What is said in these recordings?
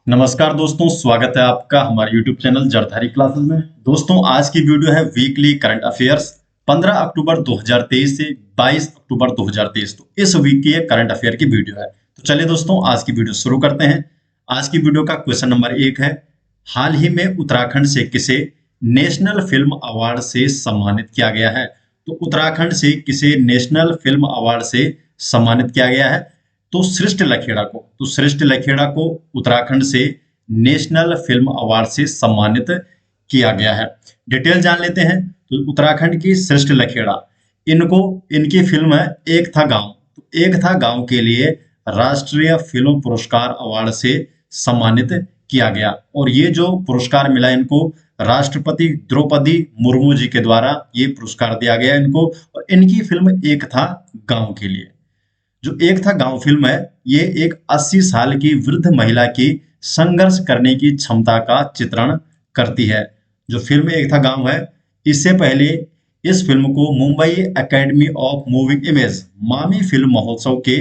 नमस्कार दोस्तों, स्वागत है आपका हमारे YouTube चैनल जरधारी क्लासेस में। दोस्तों, आज की वीडियो है वीकली करंट अफेयर्स 15 अक्टूबर 2023 से 22 अक्टूबर 2023। तो इस वीक की करंट अफेयर की वीडियो है। तो चलिए दोस्तों, आज की वीडियो शुरू करते हैं। आज की वीडियो का क्वेश्चन नंबर 1 है, हाल ही में उत्तराखंड से किसे नेशनल फिल्म अवार्ड से सम्मानित किया गया है? तो उत्तराखंड से किसे नेशनल फिल्म अवार्ड से सम्मानित किया गया है? तो श्रेष्ठ लखेड़ा को उत्तराखंड से नेशनल फिल्म अवार्ड से सम्मानित किया गया है। डिटेल जान लेते हैं। तो उत्तराखंड की श्रेष्ठ लखेड़ा, इनको इनकी फिल्म है एक था गांव। तो एक था गांव के लिए राष्ट्रीय फिल्म पुरस्कार अवार्ड से सम्मानित किया गया और ये जो पुरस्कार मिला इनको राष्ट्रपति द्रौपदी मुर्मू जी के द्वारा ये पुरस्कार दिया गया इनको। और इनकी फिल्म एक था गांव के लिए। जो एक था गांव फिल्म है, ये एक 80 साल की वृद्ध महिला की संघर्ष करने की क्षमता का चित्रण करती है। जो फिल्म एक था गांव है, इससे पहले इस फिल्म को Mumbai academy of moving image मामी फिल्म महोत्सव के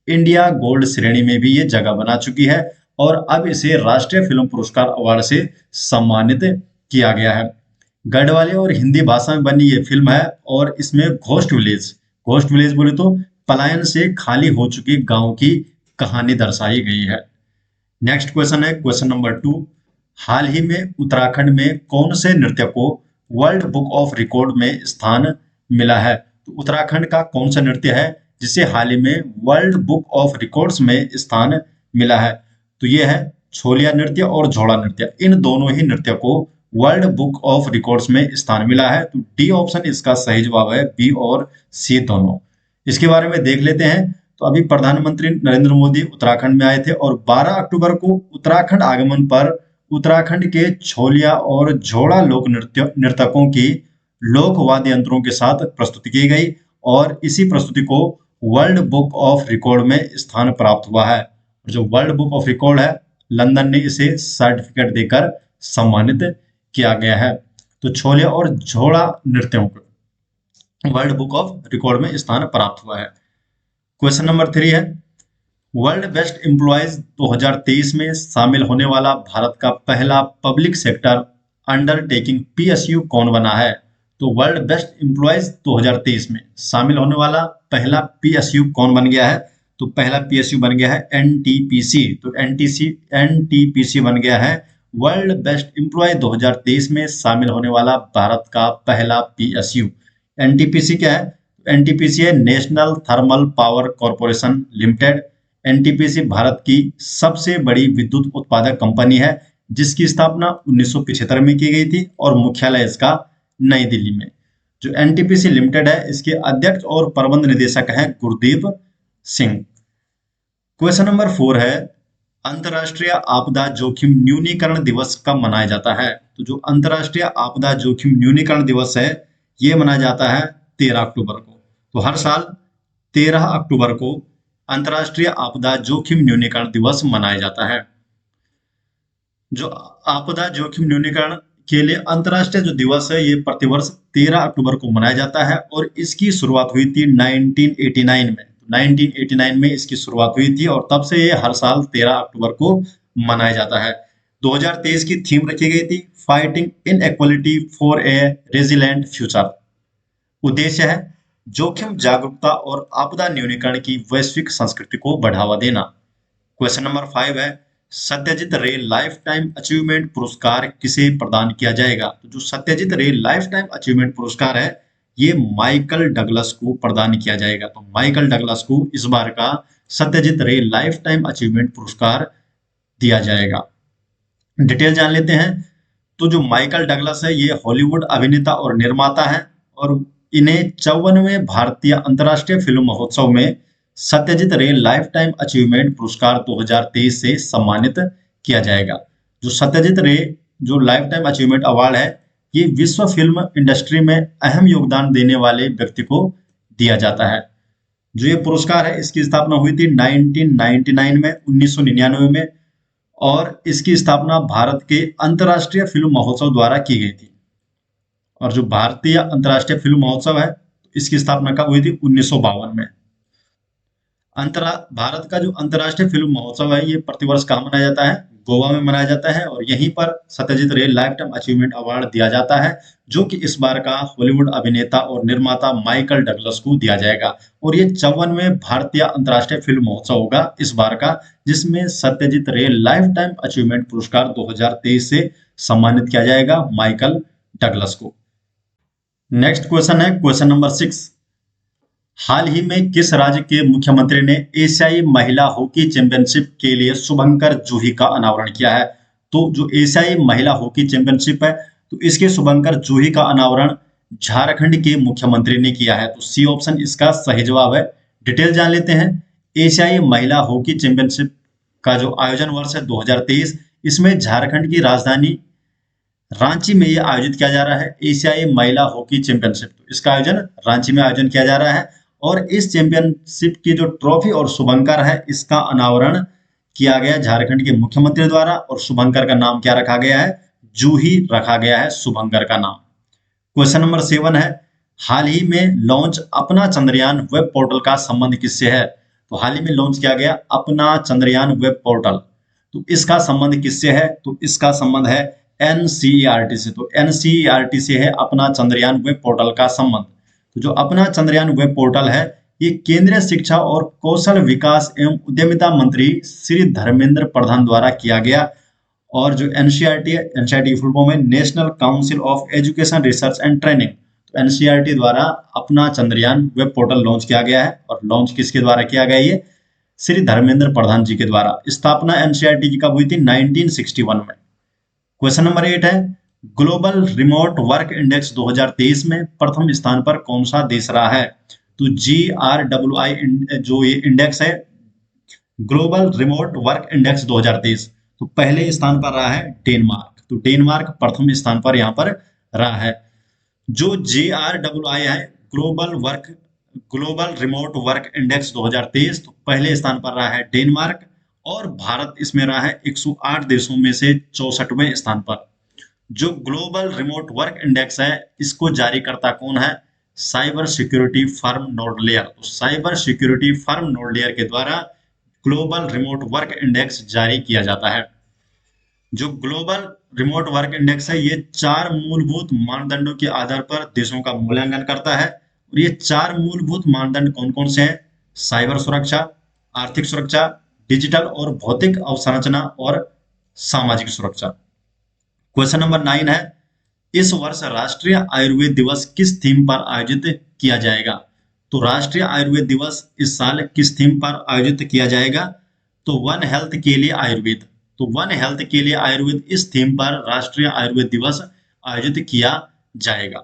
इंडिया गोल्ड श्रेणी में भी ये जगह बना चुकी है और अब इसे राष्ट्रीय फिल्म पुरस्कार अवार्ड से सम्मानित किया गया है। गढ़वाली और हिंदी भाषा में बनी ये फिल्म है और इसमें घोस्ट विलेज बोले तो पलायन से खाली हो चुके गांव की कहानी दर्शाई गई है। नेक्स्ट क्वेश्चन है क्वेश्चन नंबर 2, हाल ही में उत्तराखंड में कौन से नृत्य को वर्ल्ड बुक ऑफ रिकॉर्ड में स्थान मिला है? तो उत्तराखंड का कौन सा नृत्य है जिसे हाल ही में वर्ल्ड बुक ऑफ रिकॉर्ड्स में स्थान मिला है? तो ये है छोलिया नृत्य और झोड़ा नृत्य। इन दोनों ही नृत्य को वर्ल्ड बुक ऑफ रिकॉर्ड्स में स्थान मिला है। तो डी ऑप्शन इसका सही जवाब है, बी और सी दोनों। इसके बारे में देख लेते हैं। तो अभी प्रधानमंत्री नरेंद्र मोदी उत्तराखंड में आए थे और 12 अक्टूबर को उत्तराखंड आगमन पर उत्तराखंड के छोलिया और झोड़ा लोक नर्तकों की लोक वाद्य यंत्रों के साथ प्रस्तुति की गई और इसी प्रस्तुति को वर्ल्ड बुक ऑफ रिकॉर्ड में स्थान प्राप्त हुआ है। जो वर्ल्ड बुक ऑफ रिकॉर्ड है, लंदन ने इसे सर्टिफिकेट देकर सम्मानित किया गया है। तो छोलिया और झोड़ा नृत्यों को वर्ल्ड बुक ऑफ रिकॉर्ड में स्थान प्राप्त हुआ है। क्वेश्चन नंबर 3 है, वर्ल्ड बेस्ट एम्प्लॉयज 2023 में शामिल होने वाला भारत का पहला पब्लिक सेक्टर अंडरटेकिंग पीएसयू कौन बना है? तो वर्ल्ड बेस्ट एम्प्लॉयज 2023 में शामिल होने वाला पहला पीएसयू कौन बन गया है? तो पहला पीएसयू बन गया है एनटीपीसी। तो एनटीपीसी बन गया है वर्ल्ड बेस्ट एम्प्लॉय 2023 में शामिल होने वाला भारत का पहला पीएसयू। एनटीपीसी क्या है? एनटीपीसी है national thermal power corporation limited. NTPC Bharat की सबसे बड़ी विद्युत उत्पादक कंपनी है जिसकी स्थापना 1975 में की गई थी और मुख्यालय इसका नई दिल्ली में। जो एनटीपीसी लिमिटेड है, इसके अध्यक्ष और प्रबंध निदेशक हैं गुरदीप सिंह। क्वेश्चन नंबर 4 है, अंतर्राष्ट्रीय आपदा जोखिम न्यूनीकरण दिवस कब मनाया जाता है? तो जो अंतर्राष्ट्रीय आपदा जोखिम न्यूनीकरण दिवस है, ये मनाया जाता है 13 अक्टूबर को। तो हर साल 13 अक्टूबर को अंतर्राष्ट्रीय आपदा जोखिम न्यूनीकरण दिवस मनाया जाता है। जो आपदा जोखिम न्यूनीकरण के लिए अंतर्राष्ट्रीय जो दिवस है, ये प्रतिवर्ष 13 अक्टूबर को मनाया जाता है और इसकी शुरुआत हुई थी 1989 में। 1989 में इसकी शुरुआत हुई थी और तब से ये हर साल 13 अक्टूबर को मनाया जाता है। 2023 की थीम रखी गई थी fighting inequality for a resilient future. उद्देश्य है जोखिम जागरूकता और आपदा न्यूनीकरण की वैश्विक संस्कृति को बढ़ावा देना। क्वेश्चन नंबर 5 है, सत्यजीत रे लाइफ टाइम अचीवमेंट पुरस्कार किसे प्रदान किया जाएगा? तो जो सत्यजीत रे लाइफ टाइम अचीवमेंट पुरस्कार है, ये माइकल डगलस को प्रदान किया जाएगा। तो माइकल डगलस को इस बार का सत्यजीत रे लाइफ टाइम अचीवमेंट पुरस्कार दिया जाएगा। डिटेल जान लेते हैं। तो जो माइकल डगलस है, ये हॉलीवुड अभिनेता और निर्माता है और इन्हें 54वें भारतीय अंतर्राष्ट्रीय फिल्म महोत्सव में सत्यजीत रे लाइफ टाइम अचीवमेंट पुरस्कार 2023 से सम्मानित किया जाएगा। जो सत्यजीत रे जो लाइफ टाइम अचीवमेंट अवार्ड है, ये विश्व फिल्म इंडस्ट्री में अहम योगदान देने वाले व्यक्ति को दिया जाता है। जो ये पुरस्कार है, इसकी स्थापना हुई थी 1999 में 1999 में और इसकी स्थापना भारत के अंतर्राष्ट्रीय फिल्म महोत्सव द्वारा की गई थी। और जो भारतीय अंतर्राष्ट्रीय फिल्म महोत्सव है, इसकी स्थापना कब हुई थी? 1952 में। भारत का जो अंतर्राष्ट्रीय फिल्म महोत्सव है, ये प्रतिवर्ष कहाँ मनाया जाता है? गोवा में मनाया जाता है और यहीं पर सत्यजीत रे लाइफ टाइम अचीवमेंट अवार्ड दिया जाता है, जो कि इस बार का हॉलीवुड अभिनेता और निर्माता माइकल डगलस को दिया जाएगा। और ये 54वें भारतीय अंतर्राष्ट्रीय फिल्म महोत्सव होगा इस बार का, जिसमें सत्यजीत रे लाइफ टाइम अचीवमेंट पुरस्कार 2023 से सम्मानित किया जाएगा माइकल डगलस को। नेक्स्ट क्वेश्चन है क्वेश्चन नंबर 6। हाल ही में किस राज्य के मुख्यमंत्री ने एशियाई महिला हॉकी चैंपियनशिप के लिए शुभंकर जूही का अनावरण किया है? तो जो एशियाई महिला हॉकी चैंपियनशिप है, तो इसके शुभंकर जूही का अनावरण झारखंड के मुख्यमंत्री ने किया है। तो सी ऑप्शन इसका सही जवाब है। डिटेल जान लेते हैं। एशियाई महिला हॉकी चैंपियनशिप का जो आयोजन वर्ष है 2023, इसमें झारखंड की राजधानी रांची में ये आयोजित किया जा रहा है। एशियाई महिला हॉकी चैंपियनशिप, तो इसका आयोजन रांची में आयोजन किया जा रहा है और इस चैंपियनशिप की जो ट्रॉफी और शुभंकर है, इसका अनावरण किया गया झारखंड के मुख्यमंत्री द्वारा। और शुभंकर का नाम क्या रखा गया है? जूही रखा गया है शुभंकर का नाम। क्वेश्चन नंबर 7 है, हाल ही में लॉन्च अपना चंद्रयान वेब पोर्टल का संबंध किससे है? तो हाल ही में लॉन्च किया गया अपना चंद्रयान वेब पोर्टल, तो इसका संबंध किससे है? तो इसका संबंध है एनसीईआरटी से। तो एनसीईआरटी से है अपना चंद्रयान वेब पोर्टल का संबंध। तो जो अपना चंद्रयान वेब पोर्टल है, ये केंद्रीय शिक्षा और कौशल विकास एवं उद्यमिता मंत्री श्री धर्मेंद्र प्रधान द्वारा किया गया। और जो एनसीईआरटी है, एनसीईआरटी की फुल फॉर्म है national council of education research and training. तो एनसीईआरटी द्वारा अपना चंद्रयान वेब पोर्टल लॉन्च किया गया है। और लॉन्च किसके द्वारा किया गया? ये श्री धर्मेंद्र प्रधान जी के द्वारा। स्थापना एनसीईआरटी की कब हुई थी? 1961 में। क्वेश्चन नंबर 8 है, ग्लोबल रिमोट वर्क इंडेक्स 2023 में प्रथम स्थान पर कौन सा देश रहा है? तो GRWI जो ये इंडेक्स है, ग्लोबल रिमोट वर्क इंडेक्स 2023, तो पहले स्थान पर रहा है डेनमार्क। तो डेनमार्क प्रथम स्थान पर यहाँ पर रहा है। जो GRWI है, ग्लोबल रिमोट वर्क इंडेक्स 2023, तो पहले स्थान पर रहा है डेनमार्क और भारत इसमें रहा है 108 देशों में से 64वें स्थान पर। जो ग्लोबल रिमोट वर्क इंडेक्स है, इसको जारी करता कौन है? Cyber security firm NordLayer. तो साइबर सिक्योरिटी फर्म नोर्डलेयर के द्वारा ग्लोबल रिमोट वर्क इंडेक्स जारी किया जाता है। जो ग्लोबल रिमोट वर्क इंडेक्स है, ये 4 मूलभूत मानदंडों के आधार पर देशों का मूल्यांकन करता है। और ये 4 मूलभूत मानदंड कौन कौन से हैं? साइबर सुरक्षा, आर्थिक सुरक्षा, डिजिटल और भौतिक अवसंरचना और सामाजिक सुरक्षा। क्वेश्चन नंबर 9 है, इस वर्ष राष्ट्रीय आयुर्वेद दिवस किस थीम पर आयोजित किया जाएगा? तो राष्ट्रीय आयुर्वेद दिवस इस साल किस थीम पर आयोजित किया जाएगा? तो वन हेल्थ के लिए आयुर्वेद। तो वन हेल्थ के लिए आयुर्वेद इस थीम पर राष्ट्रीय आयुर्वेद दिवस आयोजित किया जाएगा।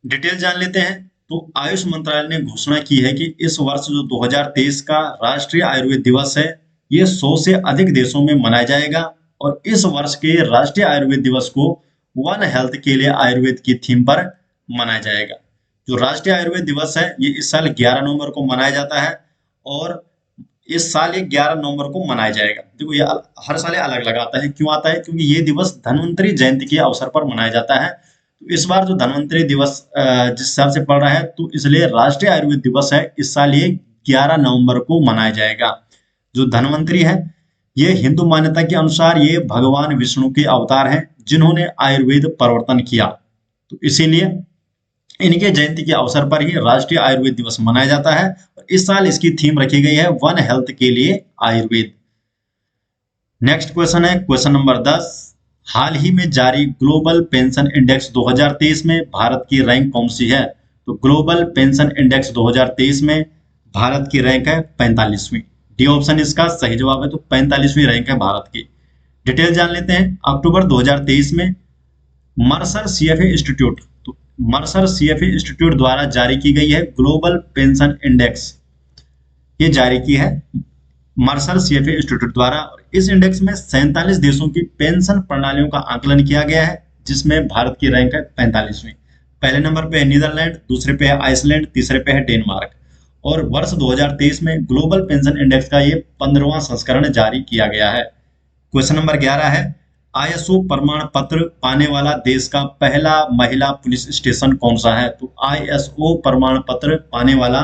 डिटेल जान लेते हैं। तो आयुष मंत्रालय ने घोषणा की है कि इस वर्ष जो 2023 का राष्ट्रीय आयुर्वेद दिवस है, ये 100 से अधिक देशों में मनाया जाएगा। और इस वर्ष के राष्ट्रीय आयुर्वेद दिवस को वन हेल्थ के लिए आयुर्वेद की थीम पर मनाया जाएगा। जो राष्ट्रीय आयुर्वेद दिवस है, ये इस साल 11 नवंबर को मनाया जाता है और इस साल ये 11 नवंबर को मनाया जाएगा। देखो ये हर साल अलग अलग आता है। क्यों आता है? क्योंकि ये दिवस धन्वंतरी जयंती के अवसर पर मनाया जाता है। तो इस बार जो धन्वंतरी दिवस जिस हिसाब से पड़ रहा है, तो इसलिए राष्ट्रीय आयुर्वेद दिवस है, इस साल ये 11 नवंबर को मनाया जाएगा। जो धन्वंतरी है, ये हिंदू मान्यता के अनुसार ये भगवान विष्णु के अवतार हैं, जिन्होंने आयुर्वेद प्रवर्तन किया। तो इसीलिए इनके जयंती के अवसर पर ही राष्ट्रीय आयुर्वेद दिवस मनाया जाता है। और इस साल इसकी थीम रखी गई है वन हेल्थ के लिए आयुर्वेद। नेक्स्ट क्वेश्चन है क्वेश्चन नंबर 10, हाल ही में जारी ग्लोबल पेंशन इंडेक्स 2023 में भारत की रैंक कौन सी है? तो ग्लोबल पेंशन इंडेक्स 2023 में भारत की रैंक है 45वीं। डी ऑप्शन इसका सही जवाब है। तो 45वीं रैंक है भारत की। डिटेल जान लेते हैं। अक्टूबर 2023 में मर्सर सीएफए इंस्टीट्यूट, तो मर्सर सीएफए इंस्टीट्यूट द्वारा जारी की गई है ग्लोबल पेंशन इंडेक्स, ये जारी की है मर्सर सीएफए इंस्टीट्यूट द्वारा। इस इंडेक्स में 47 देशों की पेंशन प्रणालियों का आकलन किया गया है, जिसमें भारत की रैंक है 45वीं। पहले नंबर पे है नीदरलैंड, दूसरे पे है आइसलैंड, तीसरे पे है डेनमार्क। और वर्ष 2023 में ग्लोबल पेंशन इंडेक्स का ये 15वां संस्करण जारी किया गया है। क्वेश्चन नंबर 11 है, आईएसओ प्रमाण पत्र पाने वाला देश का पहला महिला पुलिस स्टेशन कौन सा है? तो आईएसओ प्रमाण पत्र पाने वाला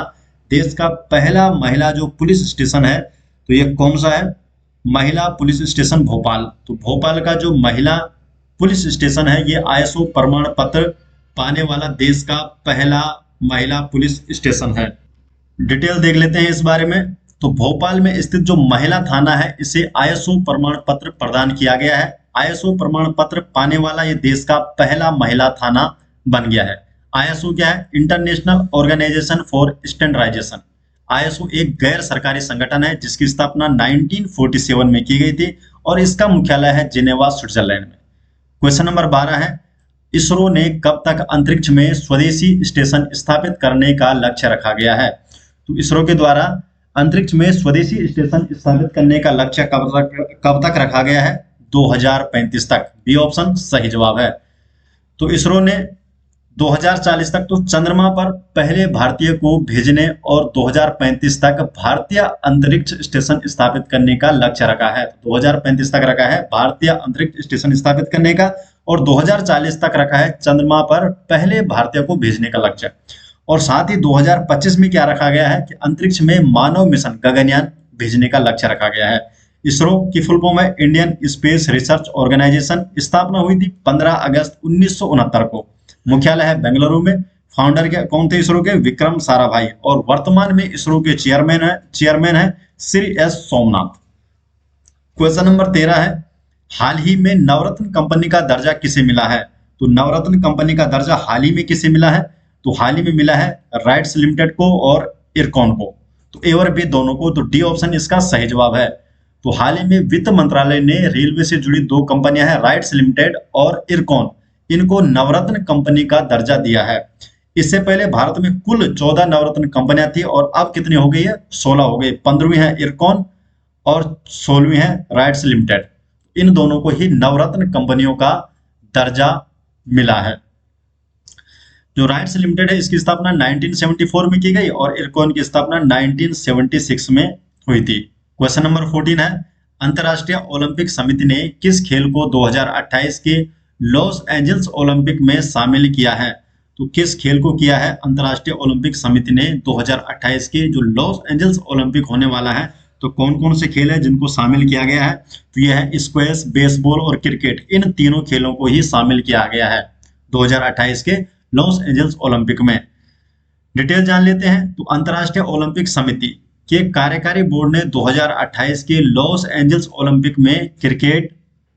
देश का पहला महिला जो पुलिस स्टेशन है, तो ये कौन सा है? महिला पुलिस स्टेशन भोपाल। तो भोपाल का जो महिला पुलिस स्टेशन है ये आईएसओ प्रमाण पत्र पाने वाला देश का पहला महिला पुलिस स्टेशन है। डिटेल देख लेते हैं इस बारे में। तो भोपाल में स्थित जो महिला थाना है इसे आईएसओ प्रमाण पत्र प्रदान किया गया है। आईएसओ प्रमाण पत्र पाने वाला ये देश का पहला महिला थाना बन गया है। आईएसओ क्या है? International Organization for Standardization. ISO एक गैर सरकारी संगठन है जिसकी स्थापना 1947 में की गई थी और इसका मुख्यालय है जिनेवा, स्विट्जरलैंड में। क्वेश्चन नंबर 12 है, इसरो ने कब तक अंतरिक्ष में स्वदेशी स्टेशन स्थापित करने का लक्ष्य रखा गया है? तो इसरो के द्वारा अंतरिक्ष में स्वदेशी स्टेशन स्थापित करने का लक्ष्य कब तक रखा गया है? 2035 तक। बी ऑप्शन सही जवाब है। तो इसरो ने 2040 तक तो चंद्रमा पर पहले भारतीय को भेजने और 2035 तक भारतीय अंतरिक्ष स्टेशन स्थापित करने का लक्ष्य रखा है। 2035 तक रखा है भारतीय अंतरिक्ष स्टेशन स्थापित करने का और 2040 तक रखा है चंद्रमा पर पहले भारतीय को भेजने का लक्ष्य। और साथ ही 2025 में क्या रखा गया है कि अंतरिक्ष में मानव मिशन गगनयान भेजने का लक्ष्य रखा गया है। इसरो की फुल फॉर्म है इंडियन स्पेस रिसर्च ऑर्गेनाइजेशन। स्थापना हुई थी 15 अगस्त 1969 को। मुख्यालय है बेंगलुरु में। फाउंडर क्या कौन थे इसरो के? विक्रम साराभाई। और वर्तमान में इसरो के चेयरमैन है Shri S Somnath. Question number 13 है, हाल ही में नवरत्न कंपनी का दर्जा किसे मिला है? तो नवरत्न कंपनी का दर्जा हाल ही में किसे मिला है? तो हाल ही में मिला है राइट्स लिमिटेड को और इरकॉन को। तो ए और बी दोनों को। तो डी ऑप्शन इसका सही जवाब है। तो हाल ही में वित्त मंत्रालय ने रेलवे से जुड़ी दो कंपनियां हैं राइट्स लिमिटेड और इरकॉन, इनको नवरत्न कंपनी का दर्जा दिया है। इससे पहले भारत में कुल 14 नवरत्न कंपनियां थी और अब कितनी हो गई है? 16 हो गई। 15वीं है इरकॉन और 16वीं है राइट्स लिमिटेड। इन दोनों को ही नवरत्न कंपनियों का दर्जा मिला है। जो राइट्स लिमिटेड है इसकी स्थापना 1974 में की गई और इरकॉन की स्थापना 1976 में हुई थी। क्वेश्चन नंबर 14 है, अंतरराष्ट्रीय ओलंपिक समिति ने किस खेल को 2028 के लॉस एंजल्स ओलंपिक में शामिल किया है? तो किस खेल को किया है अंतरराष्ट्रीय ओलंपिक समिति ने 2028 के जो लॉस एंजल्स ओलंपिक होने वाला है? तो कौन कौन से खेल है जिनको शामिल किया गया है? तो यह है स्क्वैश, बेसबॉल और क्रिकेट। इन तीनों खेलों को ही शामिल किया गया है 2028 के लॉस एंजल्स ओलंपिक में। डिटेल जान लेते हैं। तो अंतरराष्ट्रीय ओलंपिक समिति के कार्यकारी बोर्ड ने 2028 के लॉस एंजल्स ओलंपिक में क्रिकेट,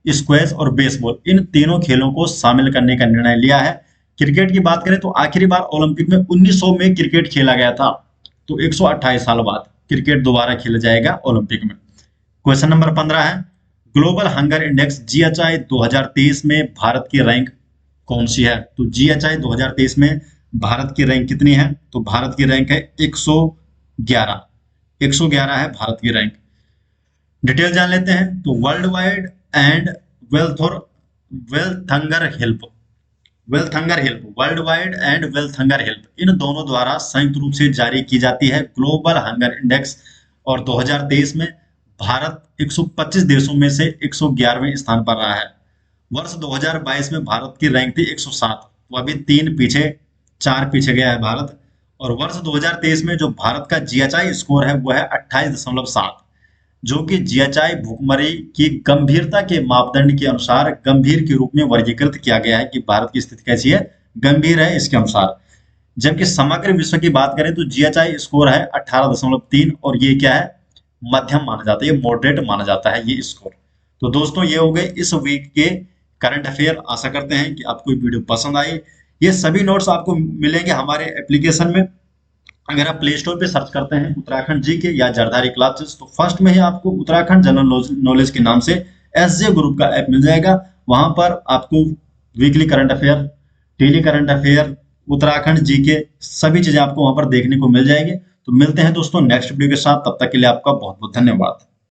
स्क्वैश और बेसबॉल इन तीनों खेलों को शामिल करने का निर्णय लिया है। क्रिकेट की बात करें तो आखिरी बार ओलंपिक में 1900 में क्रिकेट खेला गया था। तो 128 साल बाद क्रिकेट दोबारा खेला जाएगा ओलंपिक में। क्वेश्चन नंबर 15 है, ग्लोबल हंगर इंडेक्स GHI 2023 में भारत की रैंक कौन सी है? तो GHI 2023 में भारत की रैंक कितनी है? तो भारत की रैंक है 111 है भारत की रैंक। डिटेल जान लेते हैं। तो worldwide and Welthungerhilfe दोनों द्वारा संयुक्त रूप से जारी की जाती है ग्लोबल हंगर इंडेक्स। और 2023 में भारत 125 देशों में से 111वें स्थान पर रहा है। वर्ष 2022 में भारत की रैंक थी 107, वो अभी 4 पीछे गया है भारत। और वर्ष 2023 में जो भारत का GHI स्कोर है वो है 28.7, जो कि GHI भुखमरी की गंभीरता के मापदंड के अनुसार गंभीर के रूप में वर्गीकृत किया गया है कि भारत की स्थिति कैसी है, गंभीर है इसके अनुसार। जबकि समग्र विश्व की बात करें तो GHI स्कोर है 18.3 और ये क्या है, मध्यम माना जाता है, ये मॉडरेट माना जाता है ये स्कोर। तो दोस्तों ये हो गए इस वीक के करंट अफेयर। आशा करते हैं कि आपको वीडियो पसंद आई। ये सभी नोट्स आपको मिलेंगे हमारे एप्लीकेशन में। अगर आप प्ले स्टोर पे सर्च करते हैं उत्तराखंड जीके या जरधारी क्लासेस तो फर्स्ट में ही आपको उत्तराखंड जनरल नॉलेज के नाम से SJ ग्रुप का ऐप मिल जाएगा। वहां पर आपको weekly current affair, daily current affair, Uttarakhand GK सभी चीजें आपको वहां पर देखने को मिल जाएगी। तो मिलते हैं दोस्तों नेक्स्ट वीडियो के साथ, तब तक के लिए आपका बहुत बहुत धन्यवाद।